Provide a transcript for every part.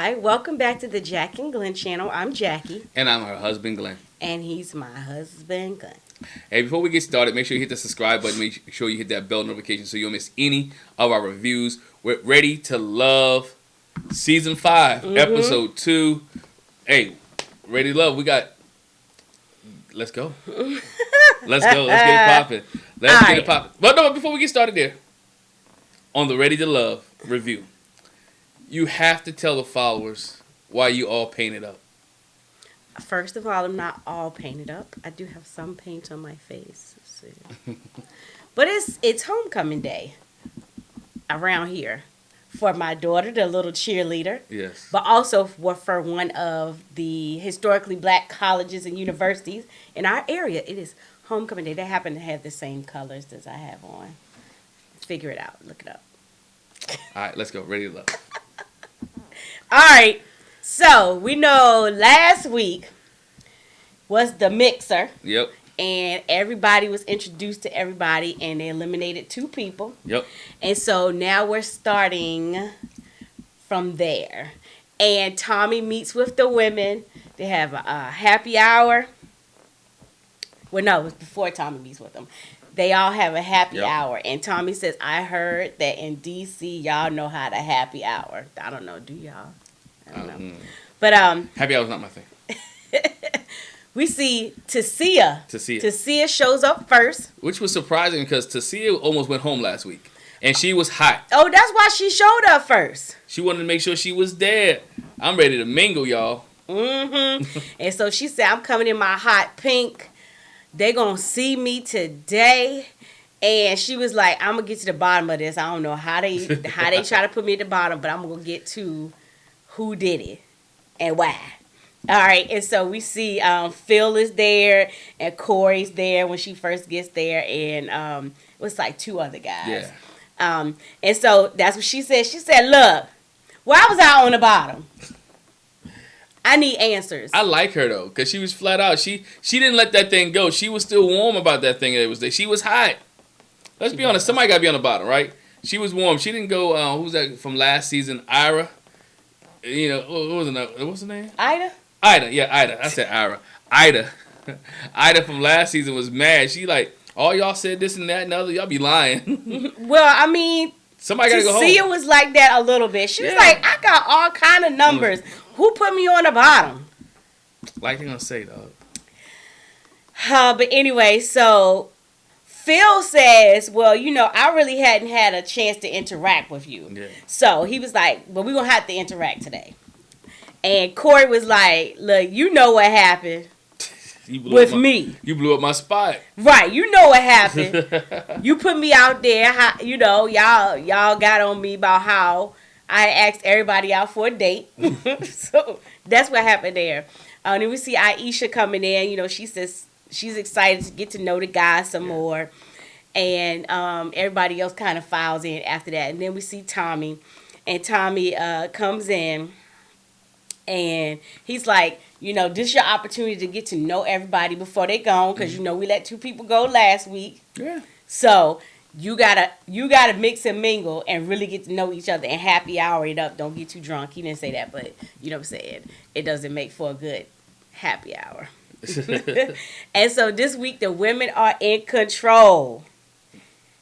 Hi, welcome back to the Jac and Glen channel. I'm Jackie. And I'm her husband, Glenn. And he's my husband, Glenn. Hey, before we get started, make sure you hit the subscribe button. Make sure you hit that bell notification so you don't miss any of our reviews. We're Ready to Love Season 5, Episode 2. Hey, Ready to Love, we got... Let's go. Let's go. Let's get it popping. Let's get it popping. But no, before we get started there, on the Ready to Love review, you have to tell the followers why you all painted up. First of all, I'm not all painted up. I do have some paint on my face. But it's homecoming day around here for my daughter, the little cheerleader. Yes. But also for one of the historically black colleges and universities in our area. It is homecoming day. They happen to have the same colors as I have on. Figure it out. Look it up. All right, let's go. Ready to Love. All right. So, we know last week was the mixer. Yep. And everybody was introduced to everybody, and they eliminated 2 people. Yep. And so now we're starting from there. And Tommy meets with the women. They have a happy hour. Well, no, it was before Tommy meets with them. They all have a happy hour. And Tommy says, I heard that in D.C. y'all know how to happy hour. I don't know. Do y'all? I don't know. But happy hour's not my thing. we see Tacia. Tacia shows up first. Which was surprising because Tacia almost went home last week. And she was hot. Oh, that's why she showed up first. She wanted to make sure she was there. I'm ready to mingle, y'all. Mm-hmm. And so she said, I'm coming in my hot pink. They gonna see me today. And she was like, I'm gonna get to the bottom of this. I don't know how they try to put me at the bottom, but I'm gonna get to who did it and why. All right, and so we see Phil is there and Corey's there when she first gets there, and it was like 2 other guys. Yeah. And so that's what she said. She said, look, why was I on the bottom? I need answers. I like her though, because she was flat out. She didn't let that thing go. She was still warm about that thing that was there. She was hot. Let's be honest. Somebody got to be on the bottom, right? She was warm. She didn't go. Who's that from last season? Ira. You know, what's her name? Ida. Yeah, Ida. I said Ira. Ida. Ida from last season was mad. She like, all y'all said this and that and other. Y'all be lying. Well, I mean, somebody got to go home. Tacia was like that a little bit. She was like, I got all kind of numbers. Who put me on the bottom? Like they gonna say, dog. But anyway, so Phil says, well, you know, I really hadn't had a chance to interact with you. Yeah. So he was like, well, we're going to have to interact today. And Corey was like, look, you know what happened with me. You blew up my spot. Right. You know what happened. You put me out there. You know, y'all got on me about how I asked everybody out for a date. So that's what happened there. And then we see Aisha coming in. You know, she says she's excited to get to know the guys some more. And everybody else kind of files in after that. And then we see Tommy. And Tommy comes in. And he's like, you know, this is your opportunity to get to know everybody before they go. Because, you know, we let 2 people go last week. Yeah. So you gotta mix and mingle and really get to know each other and happy hour it up. Don't get too drunk. He didn't say that, but you know what I'm saying. It doesn't make for a good happy hour. And so this week the women are in control.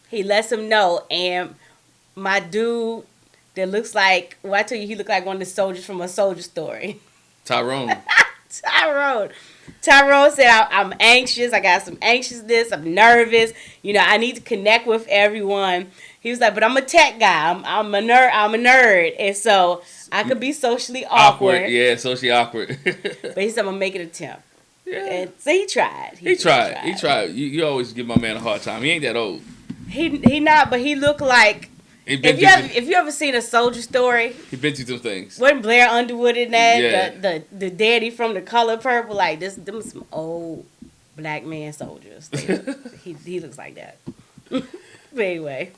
He lets them know. And my dude that looks like, well, I tell you, he looked like one of the soldiers from A Soldier Story. Tyrone. Tyrone said, I'm anxious. I got some anxiousness. I'm nervous. You know, I need to connect with everyone. He was like, but I'm a tech guy. I'm a nerd. And so I could be socially awkward. Yeah, socially awkward. But he said, I'm going to make an attempt. Yeah. And so he tried. He tried. You always give my man a hard time. He ain't that old. He not, but he looked like, if you ever seen A Soldier Story, he been through some things. Wasn't Blair Underwood in that? Yeah. The daddy from The Color Purple, like them some old black man soldiers. He looks like that. But anyway.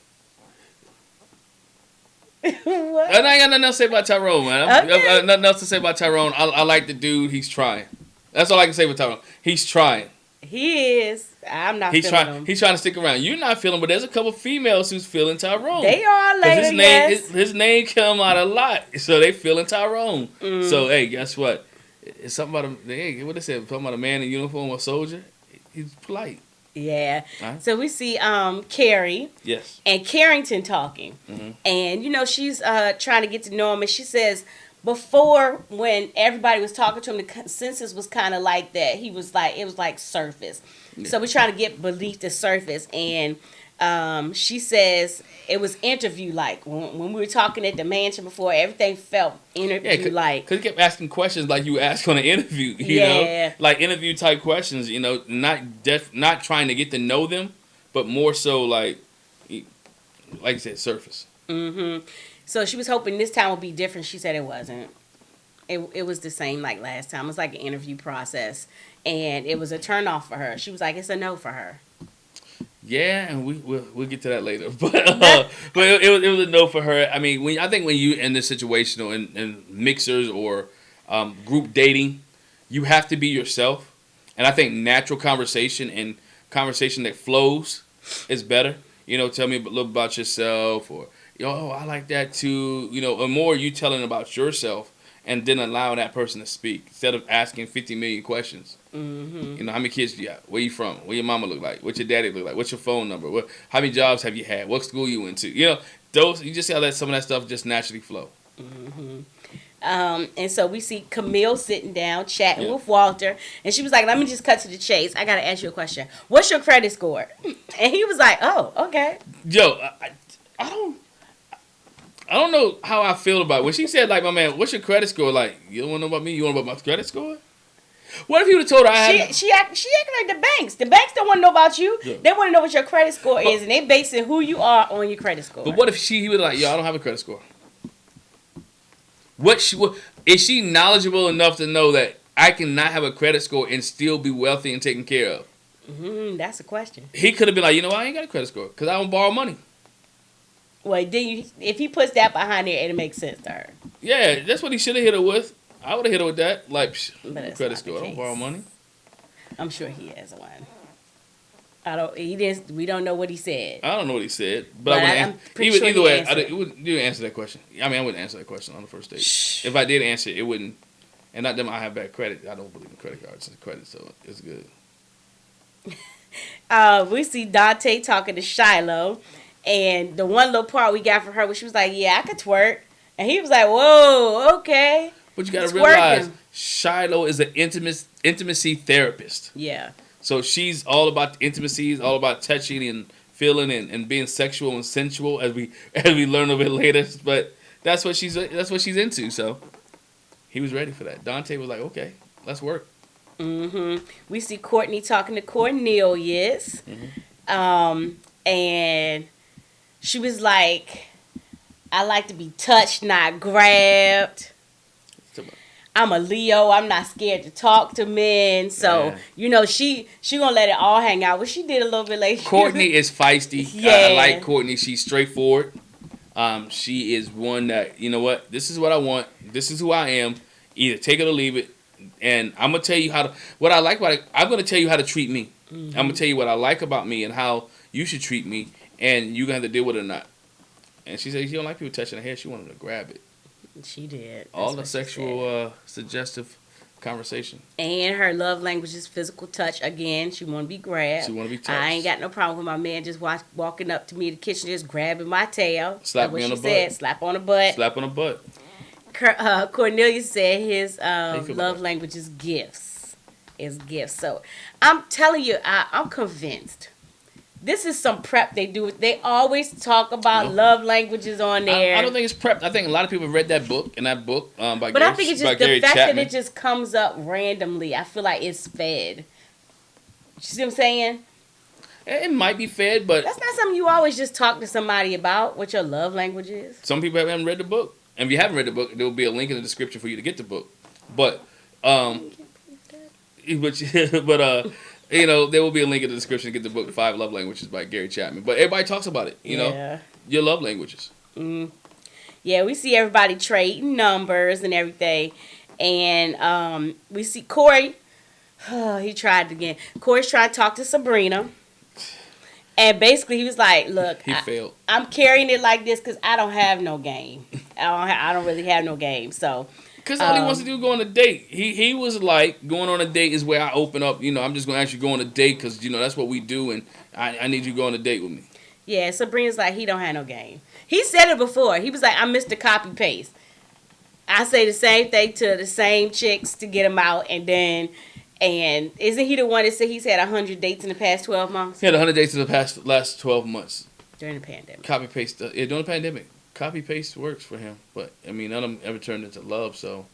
What? I ain't got nothing else to say about Tyrone, man. Okay. Nothing else to say about Tyrone. I like the dude. He's trying. That's all I can say about Tyrone. He's trying. He is. I'm not He's feeling him. He's trying to stick around. You're not feeling, but there's a couple females who's feeling Tyrone. They are later, his name, yes. his name come out a lot, so they feeling Tyrone. Mm. So hey, guess what? It's something about what they said. Something about a man in uniform or soldier. He's polite. Yeah. Right. So we see Carrie. Yes. And Carrington talking. Mm-hmm. And, you know, she's trying to get to know him. And she says, before, when everybody was talking to him, the consensus was kind of like that. He was like, it was like surface. Yeah. So we're trying to get beneath the surface. And she says it was interview-like. When we were talking at the mansion before, everything felt interview-like. Because he kept asking questions like you ask on an interview, you know? Like interview-type questions, you know, not trying to get to know them, but more so like you said, surface. Mm-hmm. So she was hoping this time would be different. She said it wasn't. It was the same like last time. It was like an interview process. And it was a turn-off for her. She was like, it's a no for her. Yeah, and we'll get to that later. But it was a no for her. I mean, I think when you in this situation or in mixers or group dating, you have to be yourself. And I think natural conversation and conversation that flows is better. You know, tell me a little about yourself, or I like that too. You know, or more you telling about yourself and then allowing that person to speak instead of asking 50 million questions. Mm-hmm. You know, how many kids do you have? Where you from? What your mama look like? What your daddy look like? What's your phone number? How many jobs have you had? What school you went to? You know, you just gotta let some of that stuff just naturally flow. Mm-hmm. And so we see Camille sitting down, chatting with Walter, and she was like, let me just cut to the chase. I gotta ask you a question. What's your credit score? And he was like, oh, okay. Yo, I don't know how I feel about it. When she said, like, my man, what's your credit score? Like, you don't want to know about me? You want to know about my credit score? What if you would have told her I had... She acting like the banks. The banks don't want to know about you. Yeah. They want to know what your credit score is, and they basing who you are on your credit score. But what if he was like, yo, I don't have a credit score? Is she knowledgeable enough to know that I can not have a credit score and still be wealthy and taken care of? Mm-hmm, that's a question. He could have been like, you know what? I ain't got a credit score because I don't borrow money. Well, if he puts that behind there, it'll make sense to her. Yeah, that's what he should have hit her with. I would have hit her with that. Like, credit score. I don't borrow money. I'm sure he has one. We don't know what he said. I don't know what he said, but I'm pretty sure either way. You didn't answer that question. I mean, I wouldn't answer that question on the first date. Shh. If I did answer it, it wouldn't. And not them. I have bad credit. I don't believe in credit cards and credit, so it's good. We see Dante talking to Shiloh. And the one little part we got from her where she was like, yeah, I could twerk. And he was like, whoa, okay. But you got to realize, Shiloh is an intimacy therapist. Yeah. So she's all about intimacy, all about touching and feeling and being sexual and sensual as we learn a bit later. But that's what she's into. So he was ready for that. Dante was like, okay, let's work. Mm-hmm. We see Courtney talking to Cornelius. Mm-hmm. And she was like, I like to be touched, not grabbed. I'm a Leo. I'm not scared to talk to men. So, you know, she gonna let it all hang out. But she did a little bit later. Courtney is feisty. Yeah. I like Courtney. She's straightforward. She is one that, you know what? This is what I want. This is who I am. Either take it or leave it. And I'm going to tell you what I like about it. I'm going to tell you how to treat me. Mm-hmm. I'm going to tell you what I like about me and how you should treat me. And you're going to have to deal with it or not. And she said she don't like people touching her hair. She wanted to grab it. She did. That's all the sexual, suggestive conversation. And her love language is physical touch. Again, she want to be grabbed. She want to be touched. I ain't got no problem with my man just walking up to me in the kitchen, just grabbing my tail. Slap me on the butt. Slap on the butt. Slap on the butt. Cornelius said his love language is gifts. So I'm telling you, I'm convinced. This is some prep they do. They always talk about love languages on there. I don't think it's prep. I think a lot of people have read that book, by But Gary, I think it's just the fact Chapman. that it just comes up randomly. I feel like it's fed. You see what I'm saying? It might be fed, but... That's not something you always just talk to somebody about, what your love language is. Some people haven't read the book. And if you haven't read the book, there will be a link in the description for you to get the book. But, you know, there will be a link in the description to get the book, 5 Love Languages by Gary Chapman. But everybody talks about it, you know? Your love languages. Mm. Yeah, we see everybody trading numbers and everything. And we see Corey He tried it again. Corey's trying to talk to Sabrina. And basically, he was like, "Look, He failed. I'm carrying it like this because I don't have no game. I don't really have no game. So, because all he wants to do is go on a date. He was like, going on a date is where I open up. I'm just going to ask you to go on a date because, that's what we do. And I need you to go on a date with me. Yeah, Sabrina's like, he don't have no game. He said it before. He was like, I'm Mr. Copy Paste. I say the same thing to the same chicks to get them out. And isn't he the one that said he's had 100 dates in the past 12 months? He had 100 dates in the last 12 months. During the pandemic. Copy paste. Yeah, during the pandemic. Copy paste works for him. But, none of them ever turned into love, so.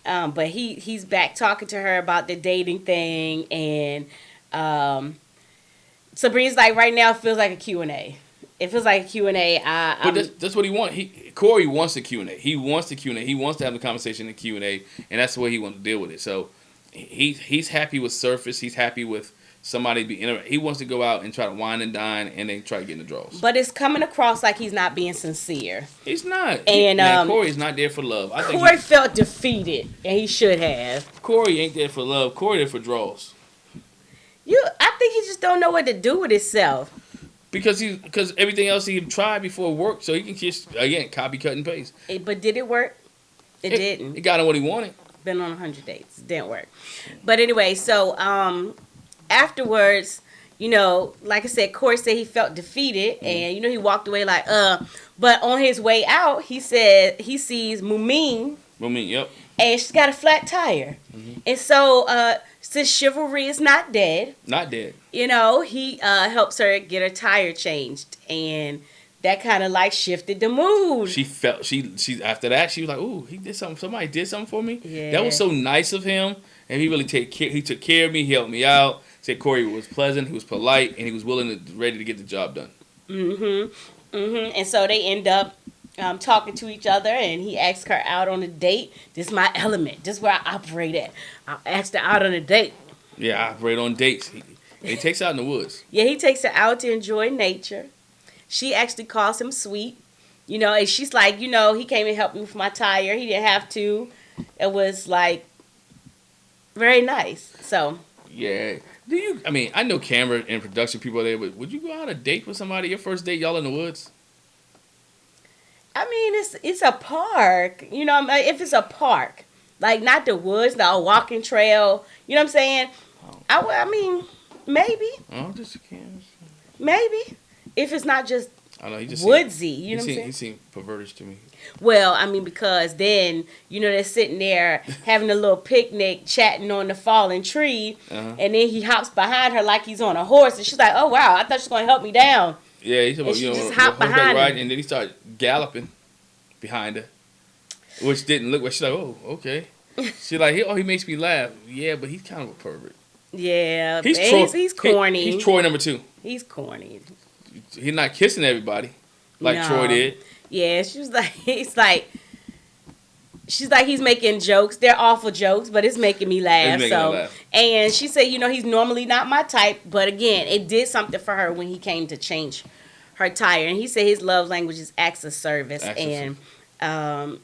But he's back talking to her about the dating thing. And Sabrina's like, right now it feels like a Q&A. It feels like a Q&A. But that's what he wants. Corey wants the Q&A. He wants the Q&A. He wants to have the conversation in Q&A. And that's the way he wants to deal with it. So. He's happy with surface. He's happy with somebody be interactive. He wants to go out and try to wine and dine and then try to get in the draws. But it's coming across like he's not being sincere. He's not. And Corey's not there for love. I think Corey felt defeated, and he should have. Corey ain't there for love. Corey there for draws. I think he just don't know what to do with himself. Because everything else he tried before worked, so he can just again copy, cut, and paste. But did it work? It didn't. It got him what he wanted. Been on 100 dates. Didn't work. But anyway, so afterwards, like I said, Corey said he felt defeated, and he walked away like, But on his way out, he said he sees Mumin. Mumin, yep. And she's got a flat tire. Mm-hmm. And so since chivalry is not dead. Not dead. He helps her get her tire changed, and that kind of like shifted the mood. She felt she after that she was like, "Ooh, he did something. Somebody did something for me." Yeah. That was so nice of him, and he really he took care of me. He helped me out. Said Corey was pleasant. He was polite, and he was ready to get the job done. And so they end up talking to each other, and he asks her out on a date. This is my element. This is where I operate at. I asked her out on a date. Yeah, I operate on dates. He takes her out in the woods. Yeah, he takes her out to enjoy nature. She actually calls him sweet, and she's like, he came and helped me with my tire. He didn't have to. It was like very nice. So yeah, I know camera and production people are there, but would you go out on a date with somebody? Your first date, y'all in the woods? I mean, it's a park. If it's a park, like not the woods, the walking trail. You know what I'm saying? Oh. I mean, maybe. Oh, just can't. Maybe. If it's not just I know, he just woodsy, you know what I'm saying? He seemed perverted to me. Well, I mean, because then, they're sitting there having a little picnic, chatting on the fallen tree, and then he hops behind her like he's on a horse, and she's like, oh, wow, I thought she was going to help me down. Yeah, he's about, just hopped behind him. And then he started galloping behind her, which didn't look like, she's like, oh, okay. She's like, he makes me laugh. Yeah, but he's kind of a pervert. Yeah, he's corny. He's Troy number 2. He's corny. He's not kissing everybody like Troy did. Yeah, she's like he's making jokes. They're awful jokes, but it's making me laugh. And she said, he's normally not my type, but again, it did something for her when he came to change her tire. And he said his love language is acts of service, acts of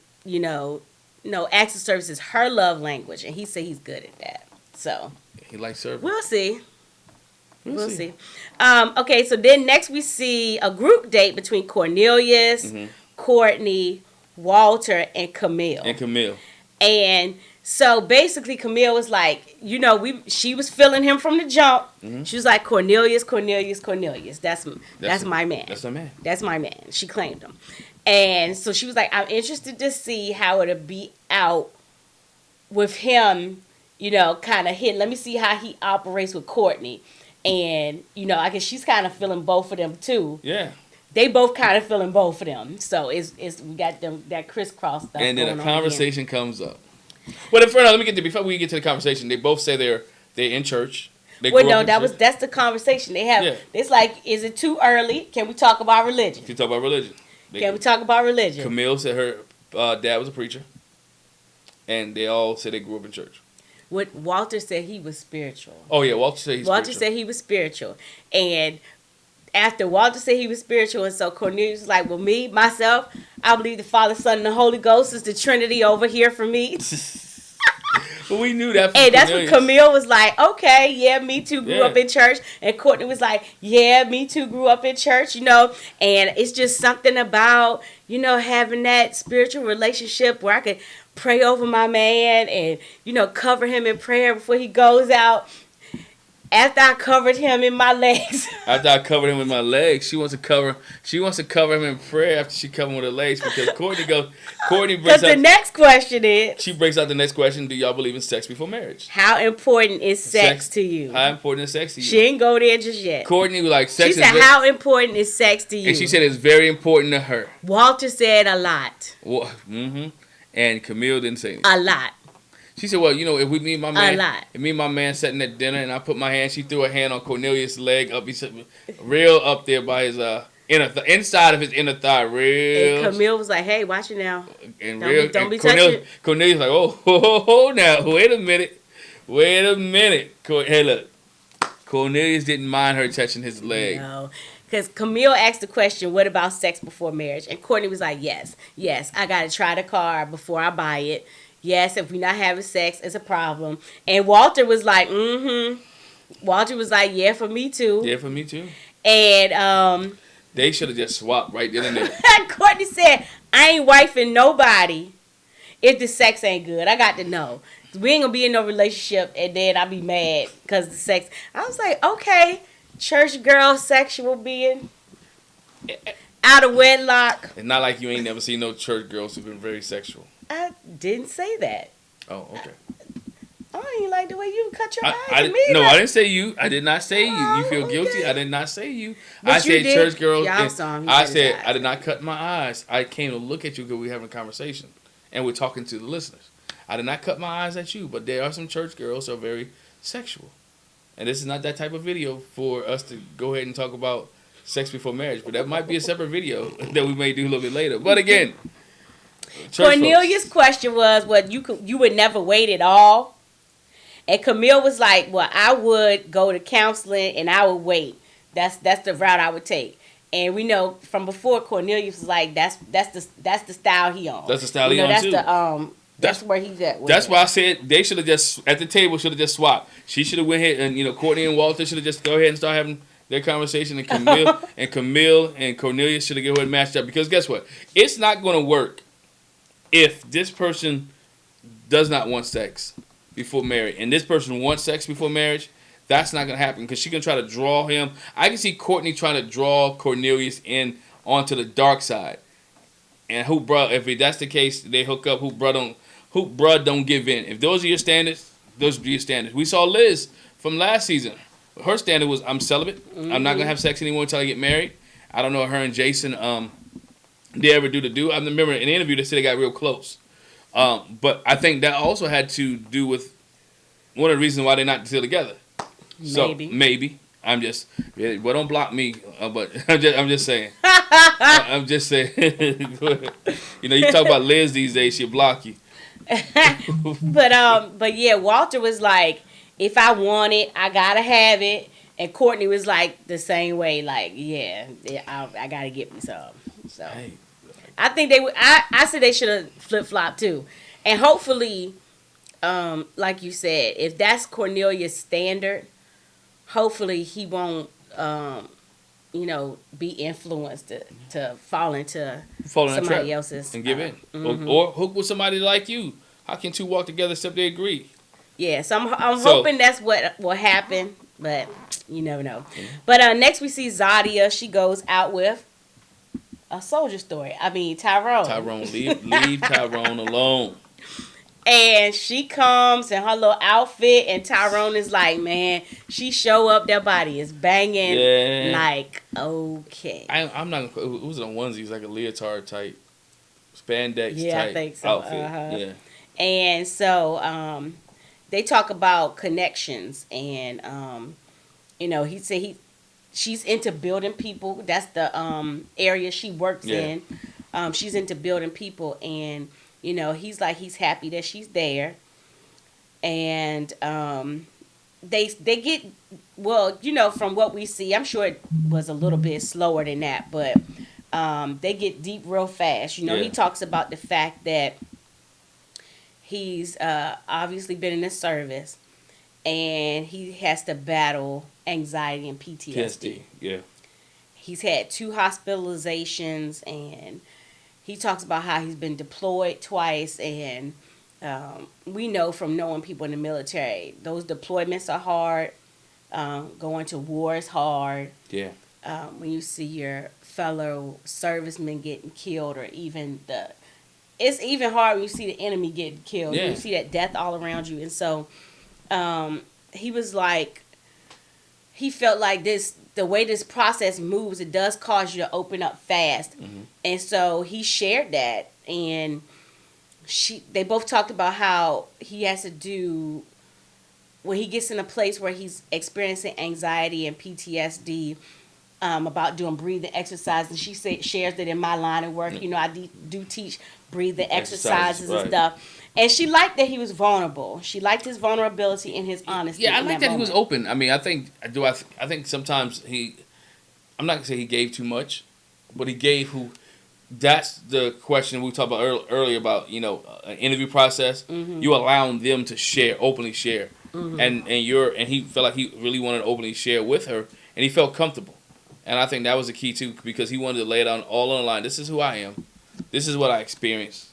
service is her love language, and he said he's good at that. So he likes service. We'll see. We'll see. Okay, so then next we see a group date between Cornelius, Courtney, Walter, and Camille. And so basically Camille was like, she was feeling him from the jump. She was like, Cornelius. That's my man. That's my man. That's my man. She claimed him. And so she was like, I'm interested to see how it'll be out with him, kind of hit. Let me see how he operates with Courtney. And, I guess she's kind of feeling both of them, too. Yeah. They both kind of feeling both of them. So, we got them that crisscross stuff. And then a conversation comes up. Well, before we get to the conversation, they both say they're in church. That's the conversation they have. Yeah. It's like, is it too early? Can we talk about religion? Can we talk about religion? Can we talk about religion? Camille said her dad was a preacher. And they all said they grew up in church. What Walter said he was spiritual. Oh, yeah, Walter said he was spiritual. And after Walter said he was spiritual, and so Cornelius was like, well, myself, I believe the Father, Son, and the Holy Ghost is the Trinity over here for me. But we knew that. Hey, that's when Camille was like, okay, yeah, me too, grew up in church. And Courtney was like, yeah, me too, grew up in church, you know. And it's just something about, you know, having that spiritual relationship where I could pray over my man and, you know, cover him in prayer before he goes out. After I covered him in my legs. After I covered him with my legs, she wants to cover him in prayer after she covered him with her legs because Courtney breaks out. The next question is. She breaks out the next question. Do y'all believe in sex before marriage? How important is sex to you? How important is sex to you? She didn't go there just yet. Courtney was like, sex She said, how important is sex to you? And she said it's very important to her. Walter said a lot. Well, and Camille didn't say anything. A lot. She said, well, you know, if me and my man, a lot. If me and my man sitting at dinner and I put my hand, she threw her hand on Cornelius' leg up, he said, real up there by his inside of his inner thigh, real. And Camille was like, hey, watch it now. And don't be touching. Cornelius like, oh, now, wait a minute. Hey, look, Cornelius didn't mind her touching his leg. No. Because Camille asked the question, what about sex before marriage? And Courtney was like, yes, I got to try the car before I buy it. Yes, if we're not having sex, it's a problem. And Walter was like, Walter was like, yeah, for me too. Yeah, for me too. And they should have just swapped right then and there. Courtney said, I ain't wifing nobody if the sex ain't good. I got to know. We ain't going to be in no relationship and then I'll be mad because the sex. I was like, okay, church girl, sexual being, out of wedlock. It's not like you ain't never seen no church girls who've been very sexual. I didn't say that. Oh, okay. I ain't like the way you cut your eyes at me. No, I didn't say you. I did not say you. You feel guilty? I did not say you. But I said church girls. I said I did not cut my eyes. I came to look at you because we're having a conversation. And we're talking to the listeners. I did not cut my eyes at you. But there are some church girls who are very sexual. And this is not that type of video for us to go ahead and talk about sex before marriage. But that might be a separate video that we may do a little bit later. But again... Cornelius' question was, "What you would never wait at all?" And Camille was like, "Well, I would go to counseling and I would wait. That's the route I would take." And we know from before, Cornelius was like, "That's the style he on. That's the style he on too. That's where he's at. That's why I said they should have just at the table should have just swapped. She should have went ahead and Courtney and Walter should have just go ahead and start having their conversation, and Camille and Cornelius should have go ahead and matched up because guess what? It's not going to work. If this person does not want sex before marriage, and this person wants sex before marriage, that's not going to happen because she can try to draw him. I can see Courtney trying to draw Cornelius in onto the dark side. And if that's the case, they hook up. Who bruh don't give in. If those are your standards, those are your standards. We saw Liz from last season. Her standard was, I'm celibate. Mm-hmm. I'm not going to have sex anymore until I get married. I don't know if her and Jason... they ever do. I remember in an interview they said they got real close. But I think that also had to do with one of the reasons why they're not still together. Maybe. I'm just, well, don't block me. But I'm just saying. I'm just saying. You talk about Liz these days, she'll block you. But yeah, Walter was like, if I want it, I gotta have it. And Courtney was like the same way, like, yeah, I gotta get me some. So hey, I think they would. I said they should have flip flopped too, and hopefully, like you said, if that's Cornelius' standard, hopefully he won't, be influenced to fall into somebody else's and give in, or hook with somebody like you. How can two walk together except they agree? Yeah, so I'm hoping that's what will happen, but you never know. Mm-hmm. But next we see Zadia. She goes out with a soldier story. I mean, Tyrone. Leave Tyrone alone. And she comes in her little outfit, and Tyrone is like, man, she show up, their body is banging. Yeah. Like, okay. I'm not gonna. It was a onesie, like a leotard type, spandex type I think so. Outfit. Uh-huh. Yeah. And so they talk about connections, and he said she's into building people. That's the area she works in. She's into building people, and he's like, he's happy that she's there. And they get, well, from what we see, I'm sure it was a little bit slower than that, but they get deep real fast. He talks about the fact that He's obviously been in the service, and he has to battle anxiety and PTSD. Yeah. He's had 2 hospitalizations, and he talks about how he's been deployed twice, and we know from knowing people in the military, those deployments are hard. Going to war is hard. Yeah. When you see your fellow servicemen getting killed, or it's even hard when you see the enemy getting killed. Yeah. You see that death all around you. And so he was like, he felt like the way this process moves, it does cause you to open up fast. Mm-hmm. And so he shared that. And they both talked about how he has to do, when he gets in a place where he's experiencing anxiety and PTSD, about doing breathing exercises. And she shares that in my line of work, I do teach breathing exercises and stuff. And she liked that he was vulnerable. She liked his vulnerability and his honesty. Yeah, I like that he was open. I mean, I think sometimes I'm not gonna say he gave too much, but he gave who. That's the question we talked about earlier about an interview process. Mm-hmm. You allowing them to openly share, mm-hmm. and he felt like he really wanted to openly share with her, and he felt comfortable. And I think that was the key too, because he wanted to lay it on all on the line. This is who I am. This is what I experienced.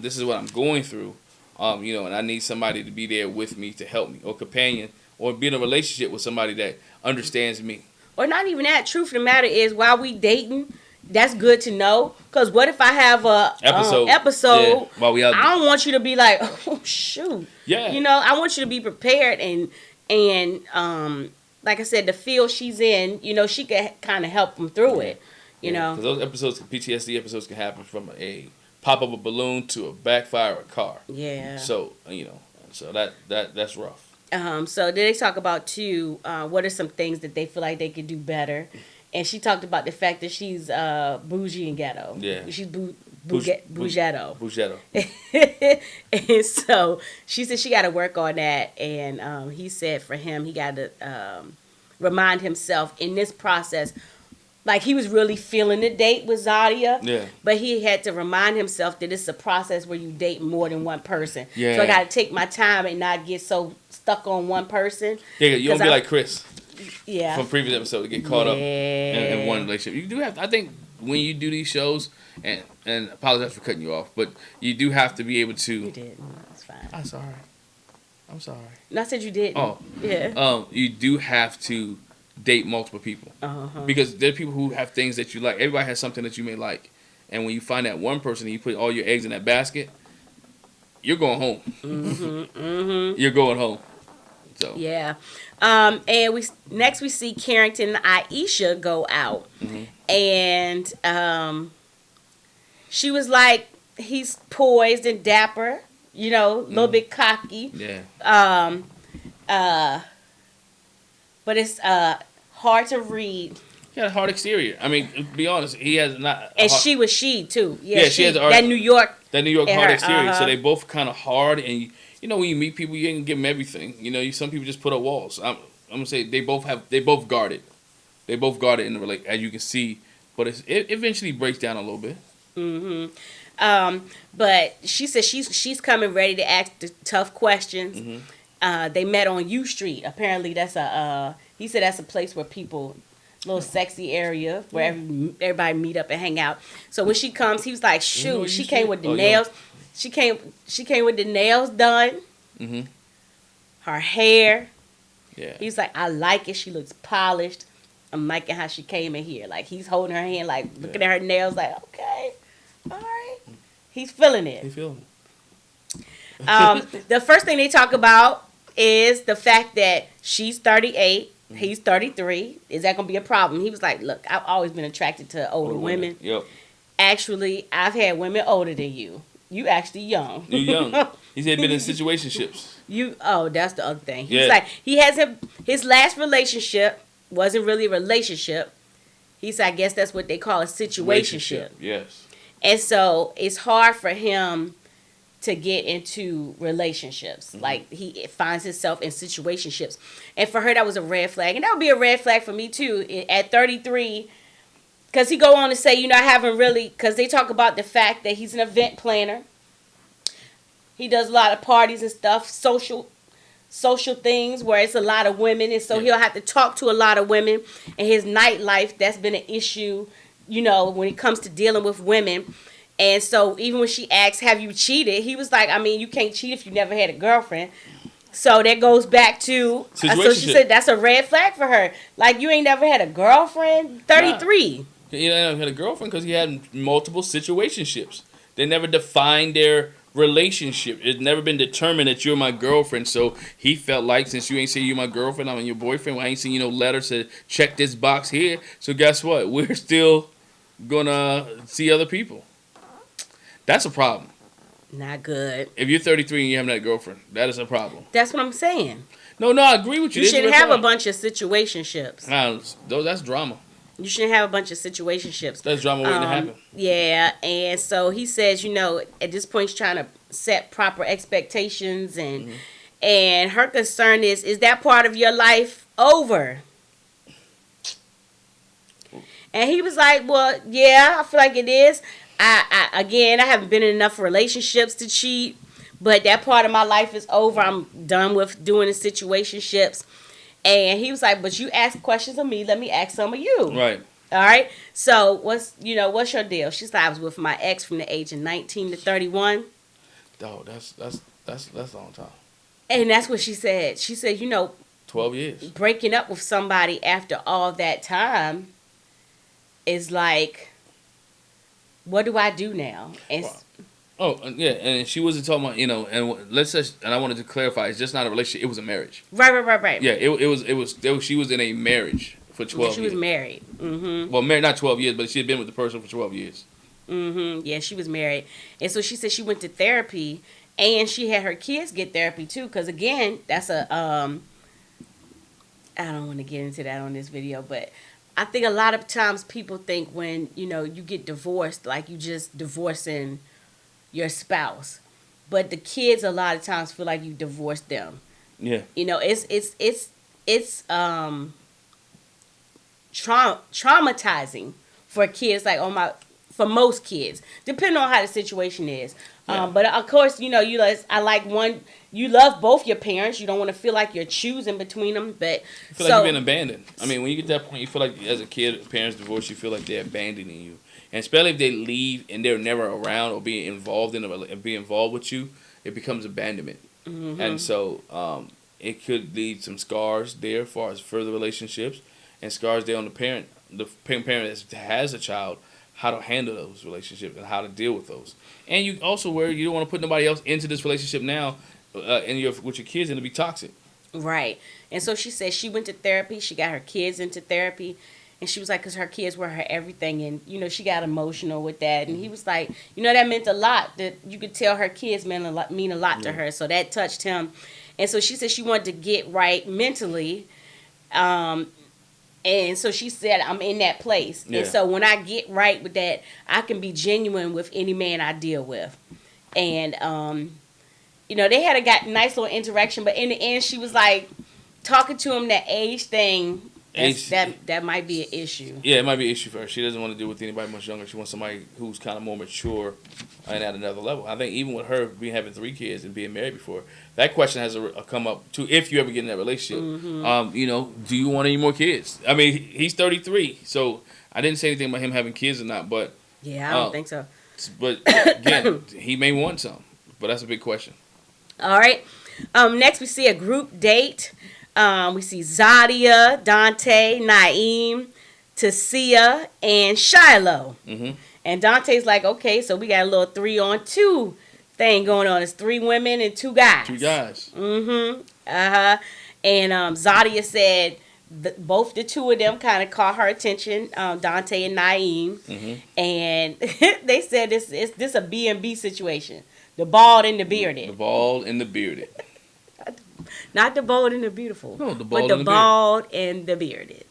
This is what I'm going through. And I need somebody to be there with me to help me, or companion, or be in a relationship with somebody that understands me. Or not even that. Truth of the matter is, while we dating, that's good to know. Because what if I have a episode? While we out, I don't want you to be like, oh shoot. Yeah. I want you to be prepared and like I said, the field she's in, she can kind of help them through it. Because those episodes, PTSD episodes, can happen from a pop of a balloon to a backfire of a car. Yeah. So so that's rough. So then they talk about too, what are some things that they feel like they could do better, and she talked about the fact that she's bougie and ghetto. Yeah. She's bougetto. Bougetto. And so she said she got to work on that, and he said for him he got to remind himself in this process. Like, he was really feeling the date with Zadia. Yeah. But he had to remind himself that it's a process where you date more than one person. Yeah. So I got to take my time and not get so stuck on one person. Yeah, you don't be like Chris. Yeah. From previous episode to get caught up in one relationship. You do have to, I think when you do these shows, and apologize for cutting you off, but you do have to be able to. You did. That's fine. I'm sorry. No, I said you didn't. Oh. Yeah. You do have to date multiple people. Uh-huh. Because there are people who have things that you like. Everybody has something that you may like. And when you find that one person and you put all your eggs in that basket, you're going home. Mm-hmm. Mm-hmm. You're going home. So yeah. And we see Carrington and Aisha go out. Mm-hmm. And she was like, he's poised and dapper, a little bit cocky. Yeah. But it's hard to read. He had a hard exterior. I mean, to be honest, he has not. And she was too. Yeah, she has that New York hard exterior. So they both kind of hard, and when you meet people, you ain't give them everything. Some people just put up walls. I'm gonna say they both guard it. They both guard it in the relationship, as you can see. But it eventually breaks down a little bit. Mm-hmm. But she said she's coming ready to ask the tough questions. Mm-hmm. They met on U Street. Apparently, that's he said that's a place where people, little sexy area where everybody meet up and hang out. So when she comes, he was like, shoot, she came with the nails. Yeah. She came with the nails done. Mm-hmm. Her hair. Yeah. He's like, I like it. She looks polished. I'm liking how she came in here. Like, he's holding her hand, like looking at her nails, like, okay, all right. He's feeling it. He's feeling it. The first thing they talk about is the fact that she's 38, he's 33. Is that going to be a problem? He was like, look, I've always been attracted to older women. Yep. Actually, I've had women older than you. You actually young. You're young. He said been in situationships. That's the other thing. He's like, he has his last relationship wasn't really a relationship. He said, I guess that's what they call a situationship. Yes. And so it's hard for him to get into relationships. Mm-hmm. Like, he finds himself in situationships. And for her, that was a red flag. And that would be a red flag for me, too. At 33, because he go on to say, I haven't really, because they talk about the fact that he's an event planner. He does a lot of parties and stuff, social things where it's a lot of women, and so he'll have to talk to a lot of women. And his nightlife, that's been an issue, when it comes to dealing with women. And so even when she asked, have you cheated? He was like, I mean, you can't cheat if you never had a girlfriend. So that goes back to, so she said that's a red flag for her. Like, you ain't never had a girlfriend? 33. Nah. He never had a girlfriend because he had multiple situationships. They never defined their relationship. It's never been determined that you're my girlfriend. So he felt like, since you ain't say you're my girlfriend, I'm your boyfriend, well, I ain't seen no letter to check this box here. So guess what? We're still gonna see other people. That's a problem. Not good. If you're 33 and you haven't had a girlfriend, that is a problem. That's what I'm saying. No, I agree with you. You shouldn't have a bunch of situationships. Nah, that's drama. You shouldn't have a bunch of situationships. That's drama waiting to happen. Yeah, and so he says, at this point he's trying to set proper expectations, and her concern is that part of your life over? And he was like, well, yeah, I feel like it is. I haven't been in enough relationships to cheat, but that part of my life is over. I'm done with doing the situationships. And he was like, but you ask questions of me, let me ask some of you. Right. All right. So what's your deal? She's like, I was with my ex from the age of 19 to 31. Oh, that's a long time. And that's what she said. She said, 12 years. Breaking up with somebody after all that time is like, what do I do now? And oh, yeah, and she wasn't talking about, and I wanted to clarify, it's just not a relationship, it was a marriage. Right. Yeah, she was in a marriage for 12 years. She was married. Mm-hmm. Well, married not 12 years, but she had been with the person for 12 years. Mm-hmm. Yeah, she was married. And so she said she went to therapy, and she had her kids get therapy too, because again, that's I don't want to get into that on this video, but I think a lot of times people think when, you get divorced, like you just divorcing your spouse. But the kids a lot of times feel like you divorced them. Yeah. It's traumatizing for kids, like for most kids, depending on how the situation is. Yeah. But of course, you love both your parents. You don't want to feel like you're choosing between them. But you feel like you've been abandoned. I mean, when you get to that point, you feel like as a kid, parents divorce, you feel like they're abandoning you. And especially if they leave and they're never around or being involved with you, it becomes abandonment. Mm-hmm. And so it could lead some scars there as far as further relationships, and scars there on the parent that has a child, how to handle those relationships and how to deal with those. And you also where you don't want to put nobody else into this relationship now with your kids, and it'll be toxic. Right. And so she said she went to therapy. She got her kids into therapy. And she was like, because her kids were her everything. And, she got emotional with that. And he was like, that meant a lot. That you could tell her kids mean a lot to her. So that touched him. And so she said she wanted to get right mentally. And so she said, I'm in that place. Yeah. And so when I get right with that, I can be genuine with any man I deal with. And, they had a nice little interaction. But in the end, she was like, talking to him, that age thing, that might be an issue. Yeah, it might be an issue for her. She doesn't want to deal with anybody much younger. She wants somebody who's kind of more mature and at another level. I think even with her having 3 kids and being married before, that question has to come up too if you ever get in that relationship. Mm-hmm. Do you want any more kids? I mean, he's 33, so I didn't say anything about him having kids or not, but yeah, I don't think so. But again, he may want some, but that's a big question. All right. Next, we see a group date. We see Zadia, Dante, Naeem, Tacia, and Shiloh. Mm-hmm. And Dante's like, okay, so we got a little 3-on-2 thing going on. It's 3 women and 2 guys. 2 guys. Mm-hmm. Uh-huh. And Zadia said both the 2 of them kind of caught her attention, Dante and Naeem. Mm-hmm. And they said this a B&B situation. The bald and the bearded. The bald and the bearded. Not the bold and the beautiful. No, the bald but the bald and the bearded.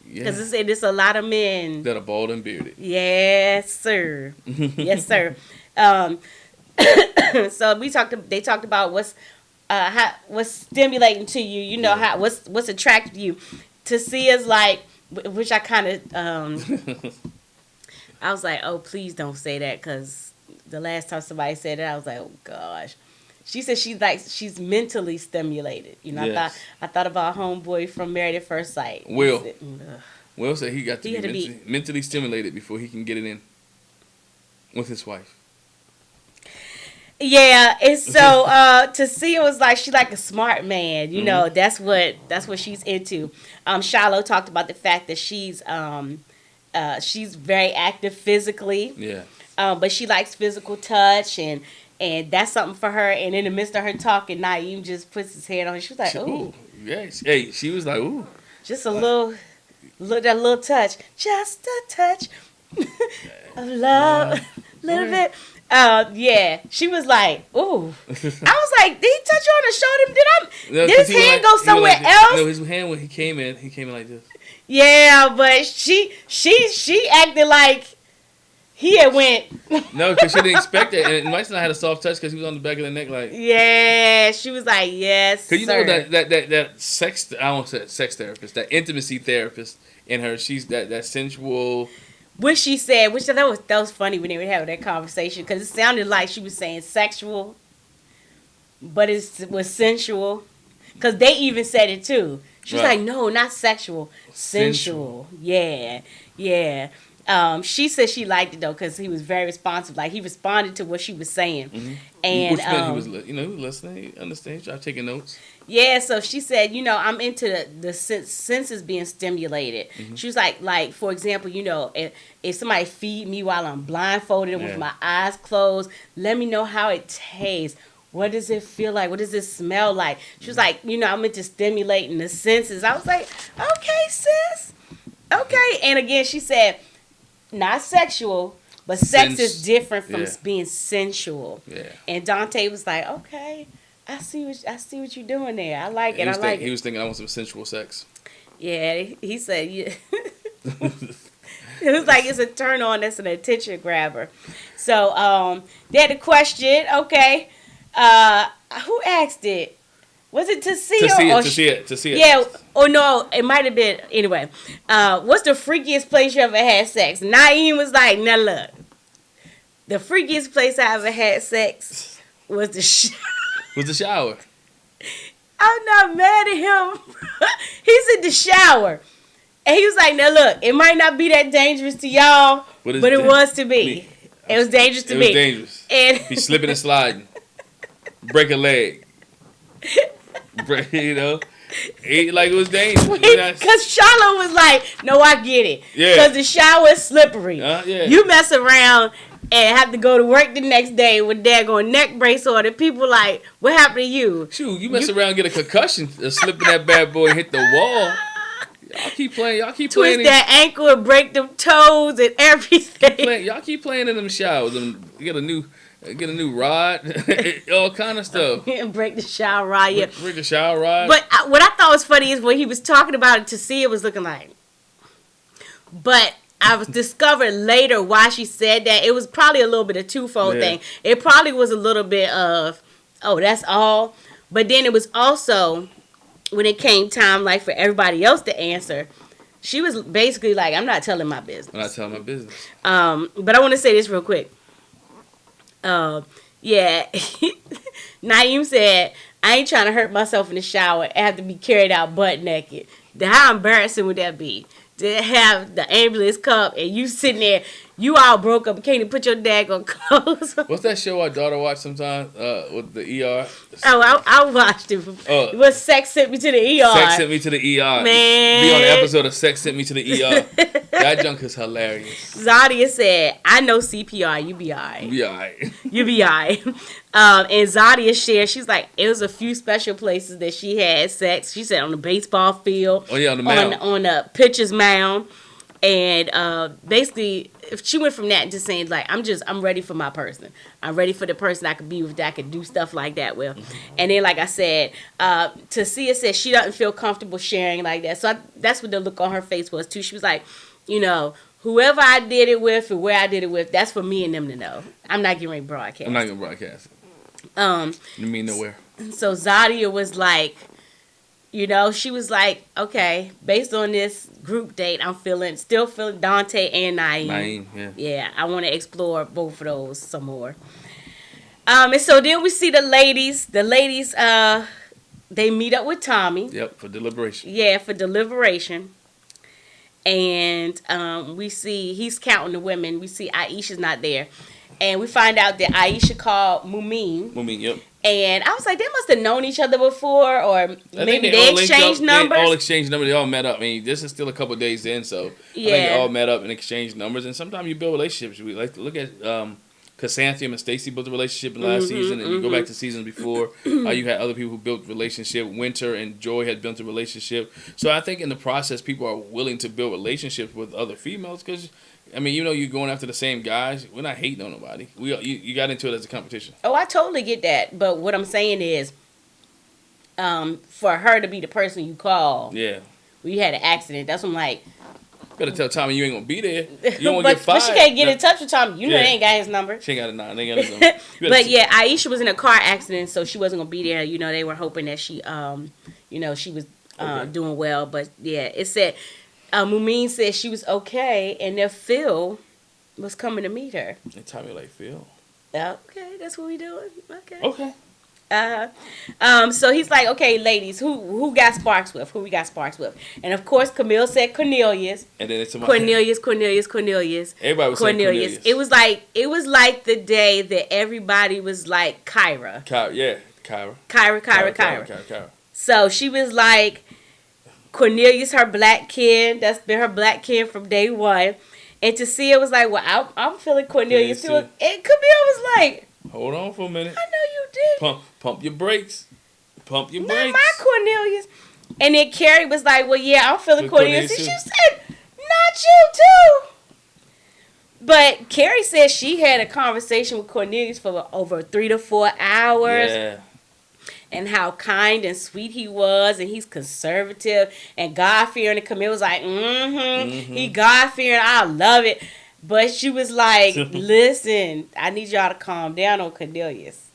Yeah. Because it's a lot of men that are bald and bearded. Yes, sir. Yes, sir. So they talked about what's stimulating to you. How what's attractive to you. Tacia's like, which I kind of I was like, oh, please don't say that, because the last time somebody said it, I was like, oh gosh. She said she's mentally stimulated. You know, Yes. I thought about homeboy from Married at First Sight. Will. He said, "Ugh." Will said he got to He had to be mentally stimulated before he can get it in with his wife. Yeah, and so Tacia was like, she like a smart man, you know. That's what she's into. Shiloh talked about the fact that she's very active physically. Yeah. But she likes physical touch, and that's something for her. And in the midst of her talking, Naeem just puts his hand on her. She was like, "Ooh, yeah." Hey, she was like, "Ooh." Just a little touch, just a touch of love, little bit. Yeah, she was like, "Ooh." I was like, "Did he touch you on the shoulder? Did his hand go somewhere else?" No, his hand when he came in like this. Yeah, but she acted like he had went. No, because she didn't expect it, and it might not had a soft touch because he was on the back of the neck, like. Yeah, she was like, "Yes, because you sir." know that sex, I won't say sex therapist, that intimacy therapist in her, she's that sensual. Which she said, that was funny when they were having that conversation, because it sounded like she was saying sexual, but it was sensual. Because they even said it too. She was like, "No, not sexual, sensual." Yeah. She said she liked it though because he was very responsive. Like he responded to what she was saying, and which meant he was listening, he understand, he tried taking notes. Yeah, so she said, I'm into the senses being stimulated. She was like for example, if somebody feed me while I'm blindfolded with my eyes closed, let me know how it tastes. What does it feel like? What does it smell like? She was like, I'm into stimulating the senses. I was like, okay, sis. Okay. And again, she said, not sexual, but sex is different from being sensual. Yeah. And Dante was like, okay, I see what you're doing there. I like it. He was thinking I want some sensual sex. Yeah, he said, yeah. It was like it's a turn on. That's an attention grabber. So they had a question. Okay, who asked it? Was it Tacia? Yeah. Or no, it might have been. Anyway, what's the freakiest place you ever had sex? Naeem was like, now look, the freakiest place I ever had sex was the shower. I'm not mad at him. He's in the shower. And he was like, now look, it might not be that dangerous to y'all, but it was to me. It was dangerous to me. It was dangerous. And be slipping and sliding. Break a leg. Like it was dangerous. Because Shiloh was like, no, I get it. Yeah. Because the shower is slippery. Yeah. You mess around and have to go to work the next day with daggone neck brace on it. People like, what happened to you? Shoot, you mess around and get a concussion, slipping that bad boy and hit the wall. Y'all keep playing. Twist that ankle and break them toes and everything. Y'all keep playing in them showers. Get a new rod, all kind of stuff. And break the shower rod. Yeah. Break the shower rod. But what I thought was funny is when he was talking about it, Tacia was looking like. But I was discovered later why she said that. It was probably a little bit of twofold thing. It probably was a little bit of, oh, that's all. But then it was also, when it came time like for everybody else to answer, she was basically like, I'm not telling my business. I'm not telling my business. But I want to say this real quick. Yeah. Naeem said, I ain't trying to hurt myself in the shower and have to be carried out butt naked. How embarrassing would that be? To have the ambulance come and you sitting there, you all broke up and can't even put your daggone clothes on. What's that show our daughter watched sometimes with the ER? Oh, I watched it. It was Sex Sent Me to the ER. Sex Sent Me to the ER. Man. Be on the episode of Sex Sent Me to the ER. That junk is hilarious. Zadia said, I know CPR. You be all right. You be all right. You be all right. And Zadia shared, she's like, it was a few special places that she had sex. She said on the baseball field. Oh, yeah, on the mound. On the pitcher's mound. And basically, she went from that to saying, like, I'm ready for my person. I'm ready for the person I could be with, that I could do stuff like that with. And then, like I said, Tacia said she doesn't feel comfortable sharing like that. So that's what the look on her face was, too. She was like, whoever I did it with and where I did it with, that's for me and them to know. I'm not getting ready to broadcast. I'm not going to broadcast. You mean nowhere. So Zadia was like, she was like, okay, based on this group date, I'm still feeling Dante and Naeem. Naeem, yeah. Yeah, I want to explore both of those some more. And so then we see the ladies. The ladies, they meet up with Tommy. Yep, for deliberation. Yeah, for deliberation. And we see he's counting the women. We see Aisha's not there. And we find out that Aisha called Mumin. Mumin, yep. And I was like, they must have known each other before, or maybe they exchanged numbers. They all exchanged numbers. They all met up. I mean, this is still a couple of days in, so yeah. I think they all met up and exchanged numbers. And sometimes you build relationships. We like to look at Chrysanthemum and Stacy built a relationship in the last season, and you go back to seasons before. You had other people who built relationship. Winter and Joy had built a relationship. So I think in the process, people are willing to build relationships with other females because. I mean, you know, you're going after the same guys. We're not hating on nobody. You got into it as a competition. Oh, I totally get that. But what I'm saying is, for her to be the person you call, yeah, we had an accident. That's when I'm like, better tell Tommy you ain't gonna be there. You don't want to get fired. But she can't get in touch with Tommy. You know they ain't got his number. She ain't got a nine. They ain't got his number. But yeah, Aisha was in a car accident, so she wasn't gonna be there. You know, they were hoping that she, she was doing well. But yeah, it said. Mumin said she was okay, and that Phil was coming to meet her. And Tommy like, Phil? Okay, that's what we doing. Okay. So he's like, okay, ladies, who got sparks with? Who we got sparks with? And of course, Camille said Cornelius. And then it's Cornelius. Everybody was saying Cornelius. It was like the day that everybody was like Kyra. Kyra. So she was like. Cornelius, her black kid. That's been her black kid from day one. And Tacia was like, well, I'm feeling Cornelius too. And Camille was like, hold on for a minute. I know you did. Pump your brakes. Not my Cornelius. And then Carrie was like, well, yeah, I'm feeling Cornelius. And she said, not you too. But Carrie said she had a conversation with Cornelius for over 3 to 4 hours. Yeah. And how kind and sweet he was, and he's conservative and God-fearing. And Camille was like, he God-fearing. I love it. But she was like, listen, I need y'all to calm down on Cornelius.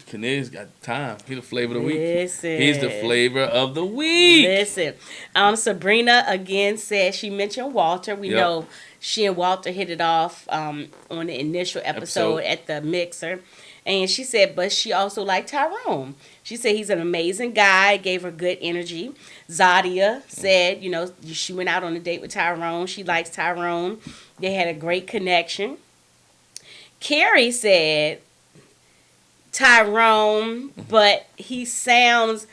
Cornelius got time. He's the flavor of the week. Listen. He's the flavor of the week. Listen. Sabrina, again, said she mentioned Walter. We know she and Walter hit it off on the initial episode at the mixer. And she said, but she also liked Tyrone. She said he's an amazing guy, gave her good energy. Zadia said, she went out on a date with Tyrone. She likes Tyrone. They had a great connection. Carrie said, Tyrone, but he sounds,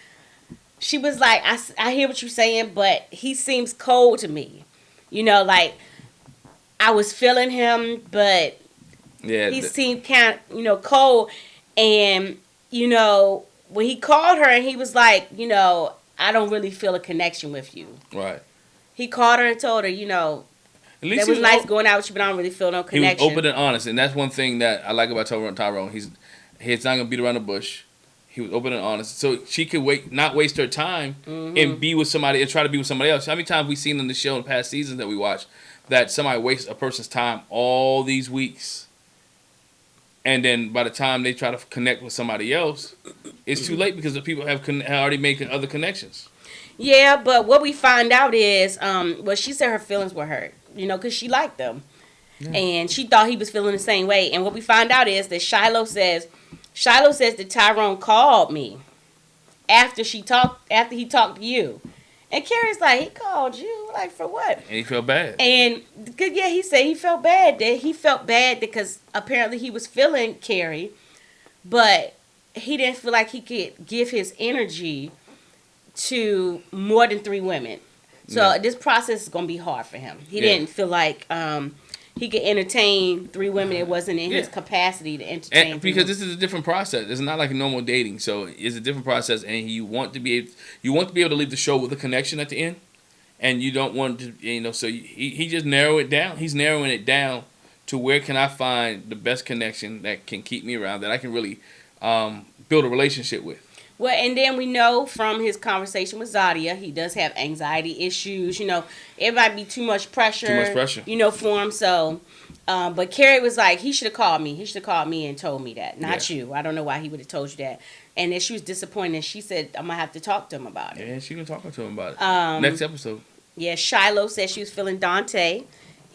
she was like, I hear what you're saying, but he seems cold to me. Like, I was feeling him, but... Yeah, he seemed kind of, cold. And, when he called her and he was like, I don't really feel a connection with you. Right. He called her and told her, at least it was nice going out with you, but I don't really feel no connection. He was open and honest. And that's one thing that I like about Tyrone. He's not going to beat around the bush. He was open and honest. So she could not waste her time and be with somebody and try to be with somebody else. How many times we've seen in the show in past seasons that we watched that somebody wastes a person's time all these weeks? And then by the time they try to connect with somebody else, it's too late because the people have already made other connections. Yeah, but what we find out is, she said her feelings were hurt, because she liked them. Yeah. And she thought he was feeling the same way. And what we find out is that Shiloh says that Tyrone called me after he talked to you. And Carrie's like, he called you? Like, for what? And he felt bad. And, yeah, he said he felt bad. He felt bad because apparently he was feeling Carrie, but he didn't feel like he could give his energy to more than 3 women. So this process is going to be hard for him. He didn't feel like he could entertain 3 women. It wasn't in his capacity to entertain. And because this is a different process. It's not like a normal dating. So it's a different process, and you want to be able to leave the show with a connection at the end, and you don't want to, So he just narrowed it down. He's narrowing it down to where can I find the best connection that can keep me around, that I can really build a relationship with. Well, and then we know from his conversation with Zadia, he does have anxiety issues. It might be too much pressure. For him. So, but Carrie was like, he should have called me. He should have called me and told me that, not you. I don't know why he would have told you that. And then she was disappointed. She said, I'm going to have to talk to him about it. Yeah, she was talking to him about it. Next episode. Yeah, Shiloh said she was feeling Dante.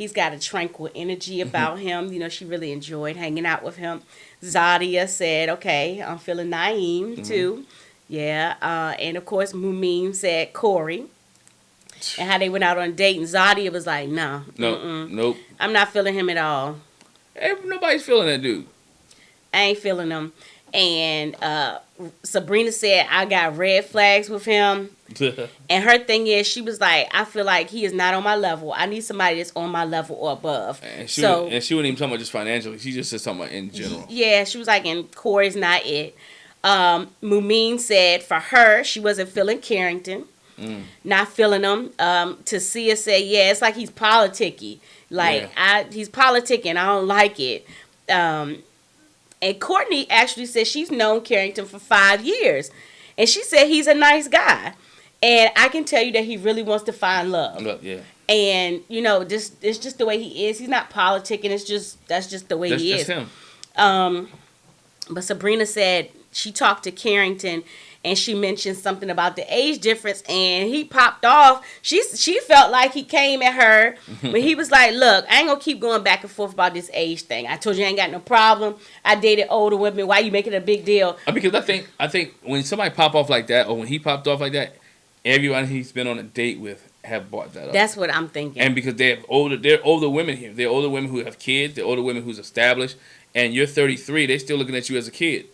He's got a tranquil energy about him. You know, she really enjoyed hanging out with him. Zadia said, okay, I'm feeling Naeem too. Yeah. And of course, Mumin said Corey. And how they went out on a date. And Zadia was like, no. Nope. I'm not feeling him at all. Nobody's feeling that dude. I ain't feeling him. And Sabrina said, I got red flags with him. And her thing is, she was like, I feel like he is not on my level. I need somebody that's on my level or above. And she wasn't even talking about just financially. She just said talking about in general. Yeah, she was like, and Corey's not it. Mumin said for her, she wasn't feeling Carrington. Not feeling him. Tacia said, yeah, it's like he's politicky. Like, he's politicking. I don't like it. And Courtney actually said she's known Carrington for 5 years. And she said he's a nice guy. And I can tell you that he really wants to find love. Yeah. And, you know, it's just the way he is. He's not politicking. That's just the way he is. That's him. But Sabrina said she talked to Carrington and she mentioned something about the age difference, and he popped off. She felt like he came at her, but he was like, look, I ain't gonna keep going back and forth about this age thing. I told you I ain't got no problem. I dated older women. Why you making a big deal? Because I think when somebody pop off like that, or when he popped off like that, everyone he's been on a date with have brought that up. That's what I'm thinking. And because they're older women here. They're older women who have kids. They're older women who's established. And you're 33. They're still looking at you as a kid.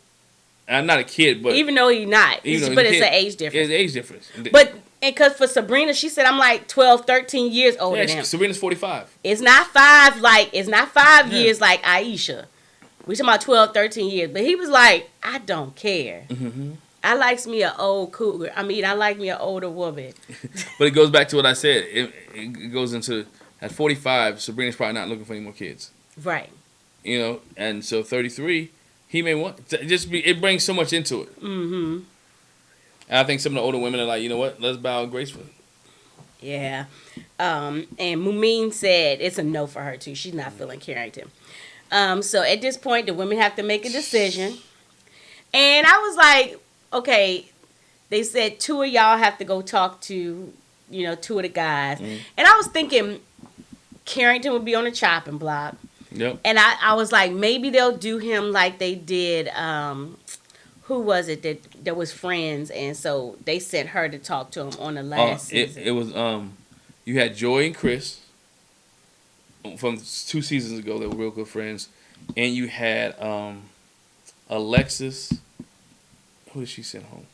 I'm not a kid, but even though he's not, but it's an age difference. It's an age difference. But because for Sabrina, she said I'm like 12, 13 years older than him. Sabrina's 45. It's not 5 years like Aisha. We talking about 12, 13 years. But he was like, I don't care. Mm-hmm. I likes me an old cougar. I mean, I like me an older woman. But it goes back to what I said. It goes into at 45, Sabrina's probably not looking for any more kids. Right. You know, and so 33. He may want it brings so much into it. Mm-hmm. And I think some of the older women are like, you know what? Let's bow gracefully. Yeah. And Mumin said it's a no for her too. She's not feeling Carrington. So at this point, the women have to make a decision. And I was like, okay, they said 2 of y'all have to go talk to, 2 of the guys. Mm. And I was thinking Carrington would be on the chopping block. Yep. And I was like, maybe they'll do him like they did, who was it that was Friends? And so they sent her to talk to him on the last season. It was, you had Joy and Chris from 2 seasons ago. They were real good friends. And you had Alexis. Who did she send home?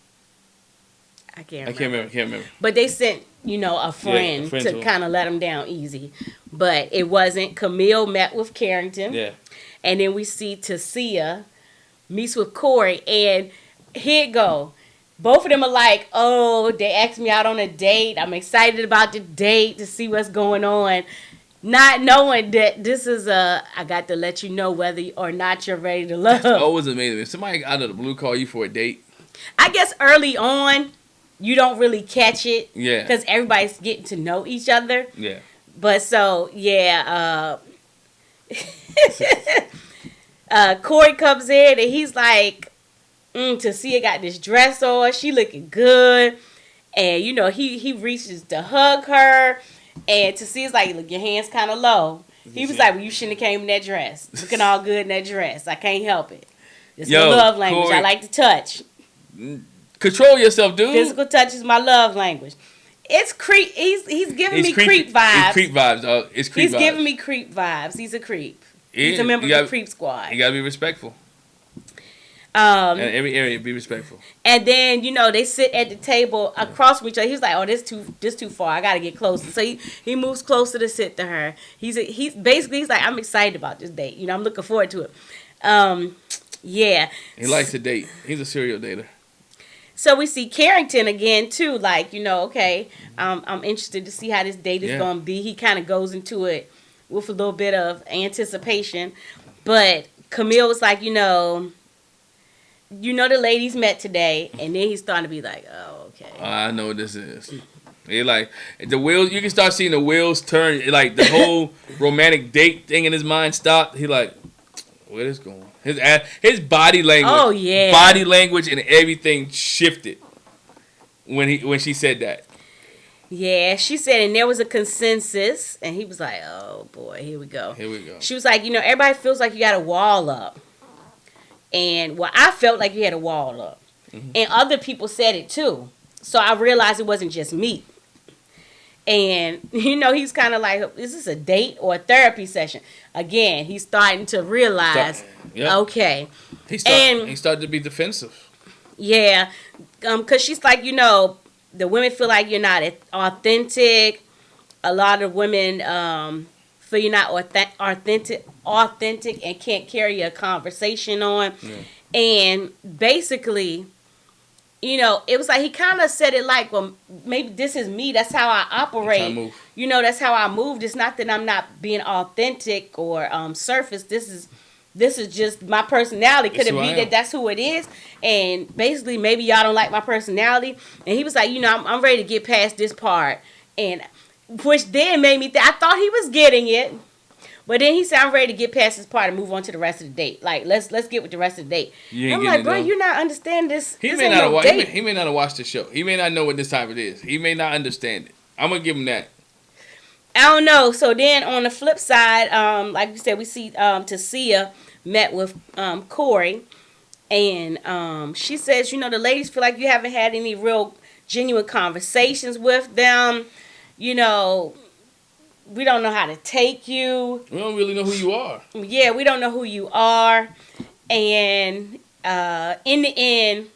I can't remember. But they sent, a friend to kind of let him down easy. But it wasn't. Camille met with Carrington. Yeah. And then we see Tacia meets with Corey. And here it go. Both of them are like, oh, they asked me out on a date. I'm excited about the date to see what's going on. Not knowing that this is I got to let you know whether or not you're ready to love. That's always amazing. If somebody out of the blue call you for a date. I guess early on, you don't really catch it. Yeah. Because everybody's getting to know each other. Yeah. But so, yeah. Corey comes in and he's like, Tacia got this dress on. She looking good. And, he reaches to hug her. And Tacia's like, look, your hand's kind of low. He was like, well, you shouldn't have came in that dress. Looking all good in that dress. I can't help it. It's my love language. Corey, I like to touch. Control yourself, dude. Physical touch is my love language. It's creep. He's giving me creep vibes. It's creep vibes, dog. It's creep vibes. He's giving me creep vibes. He's a creep. He's a member of the creep squad. You gotta be respectful. In every area, be respectful. And then they sit at the table across from each other. He's like, "Oh, this too far. I gotta get closer." So he moves closer to sit to her. He's like, "I'm excited about this date. I'm looking forward to it." Yeah. He likes to date. He's a serial dater. So we see Carrington again too. Like okay, I'm interested to see how this date is gonna be. He kind of goes into it with a little bit of anticipation, but Camille was like, the ladies met today, and then he's starting to be like, oh, okay. I know what this is. He like the wheels. You can start seeing the wheels turn. Like the whole romantic date thing in his mind stopped. He like, where this going? His body language. Oh yeah. Body language and everything shifted when she said that. Yeah, she said, and there was a consensus, and he was like, "Oh boy, here we go." Here we go. She was like, everybody feels like you got a wall up, and I felt like you had a wall up, and other people said it too. So I realized it wasn't just me. And he's kind of like, is this a date or a therapy session? Again, he's starting to realize, okay. He started to be defensive. Yeah, because she's like, the women feel like you're not authentic. A lot of women feel you're not authentic and can't carry a conversation on. Yeah. And basically, it was like he kind of said it like, well, maybe this is me. That's how I operate. That's how I moved. It's not that I'm not being authentic or surface. This is just my personality. Could it be that that's who it is? And basically, maybe y'all don't like my personality. And he was like, I'm ready to get past this part. And which then made me think, I thought he was getting it. But then he said, I'm ready to get past this part and move on to the rest of the date. Like, let's get with the rest of the date. I'm like, bro, you're not understanding this. He may not have watched the show. He may not know what this type it is. He may not understand it. I'm going to give him that. I don't know. So then on the flip side, like you said, we see Tacia met with Corey. And she says, the ladies feel like you haven't had any real genuine conversations with them. We don't know how to take you. We don't really know who you are. Yeah, we don't know who you are. And in the end,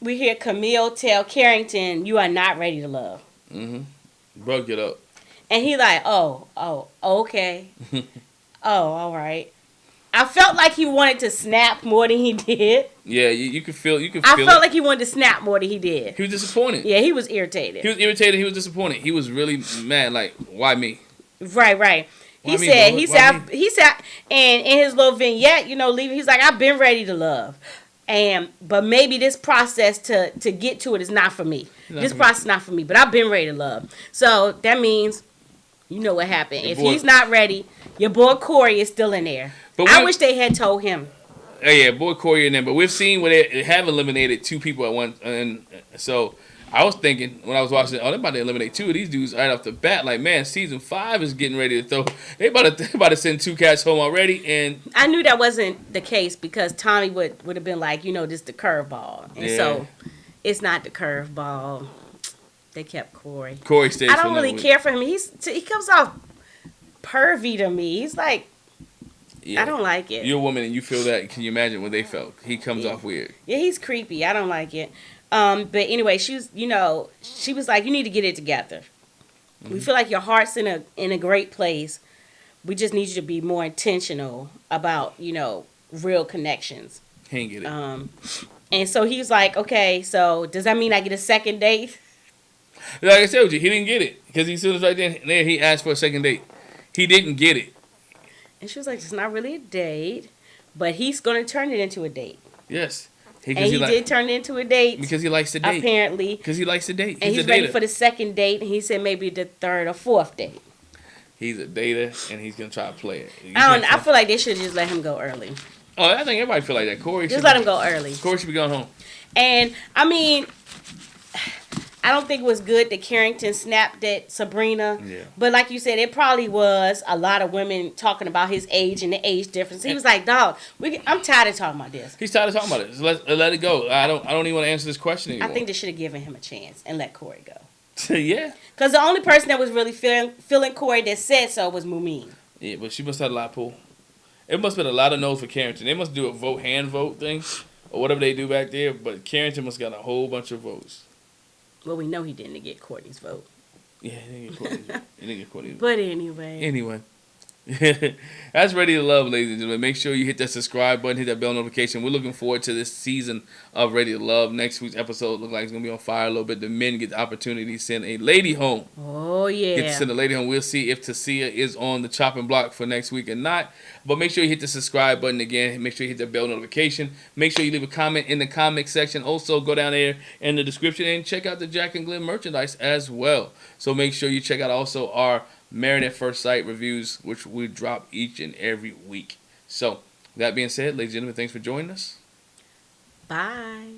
we hear Camille tell Carrington, you are not ready to love. Bro, get up. And he like, oh, okay. Oh, all right. I felt like he wanted to snap more than he did. Yeah, you could feel it. I felt like he wanted to snap more than he did. He was disappointed. Yeah, he was irritated. He was disappointed. He was really mad. Like, why me? Right. He said, and in his little vignette, leaving, he's like, I've been ready to love. But maybe this process to get to it is not for me. This process is not for me, but I've been ready to love. So that means, what happened. If he's not ready, your boy Corey is still in there. But I wish they had told him. Yeah, boy Corey in there. But we've seen where they have eliminated 2 people at once. And so I was thinking when I was watching, they're about to eliminate 2 of these dudes right off the bat. Like, man, season 5 is getting ready to throw. They about to send 2 cats home already. And I knew that wasn't the case because Tommy would have been like, this the curveball. And so it's not the curveball. They kept Corey. Corey stays. I don't really care for him. He comes off pervy to me. He's like, I don't like it. You're a woman and you feel that. Can you imagine what they felt? He comes off weird. Yeah, he's creepy. I don't like it. But anyway, she was like, you need to get it together. We feel like your heart's in a great place. We just need you to be more intentional about, real connections. He ain't get it. And so he was like, okay, so does that mean I get a second date? Like I said with you, he didn't get it. Because he was right there, he asked for a second date. He didn't get it. And she was like, it's not really a date, but he's going to turn it into a date. Yes. He did turn it into a date. Because he likes to date. Apparently. Because he likes to date. And he's ready for the second date, and he said maybe the 3rd or 4th date. He's a dater, and he's going to try to play it. I feel like they should just let him go early. Oh, I think everybody feel like that. Corey just let him go early. Corey should be going home. And, I mean, I don't think it was good that Carrington snapped at Sabrina. Yeah. But like you said, it probably was a lot of women talking about his age and the age difference. He was like, dog, I'm tired of talking about this. He's tired of talking about it. So let it go. I don't even want to answer this question anymore. I think they should have given him a chance and let Corey go. Yeah. Because the only person that was really feeling Corey that said so was Mumin. Yeah, but she must have a lot of pull. It must have been a lot of no's for Carrington. They must do a hand vote thing or whatever they do back there. But Carrington must have got a whole bunch of votes. Well, we know he didn't get Courtney's vote. Yeah, he didn't get Courtney's vote. But anyway. That's Ready to Love, ladies and gentlemen. Make sure you hit that subscribe button, hit that bell notification. We're looking forward to this season of Ready to Love. Next week's episode looks like it's going to be on fire a little bit. The men get the opportunity to send a lady home. Oh, yeah. Get to send a lady home. We'll see if Tacia is on the chopping block for next week or not. But make sure you hit the subscribe button again. Make sure you hit the bell notification. Make sure you leave a comment in the comment section. Also, go down there in the description and check out the Jac and Glen merchandise as well. So make sure you check out also our Married at First Sight reviews, which we drop each and every week. So, that being said, ladies and gentlemen, thanks for joining us. Bye.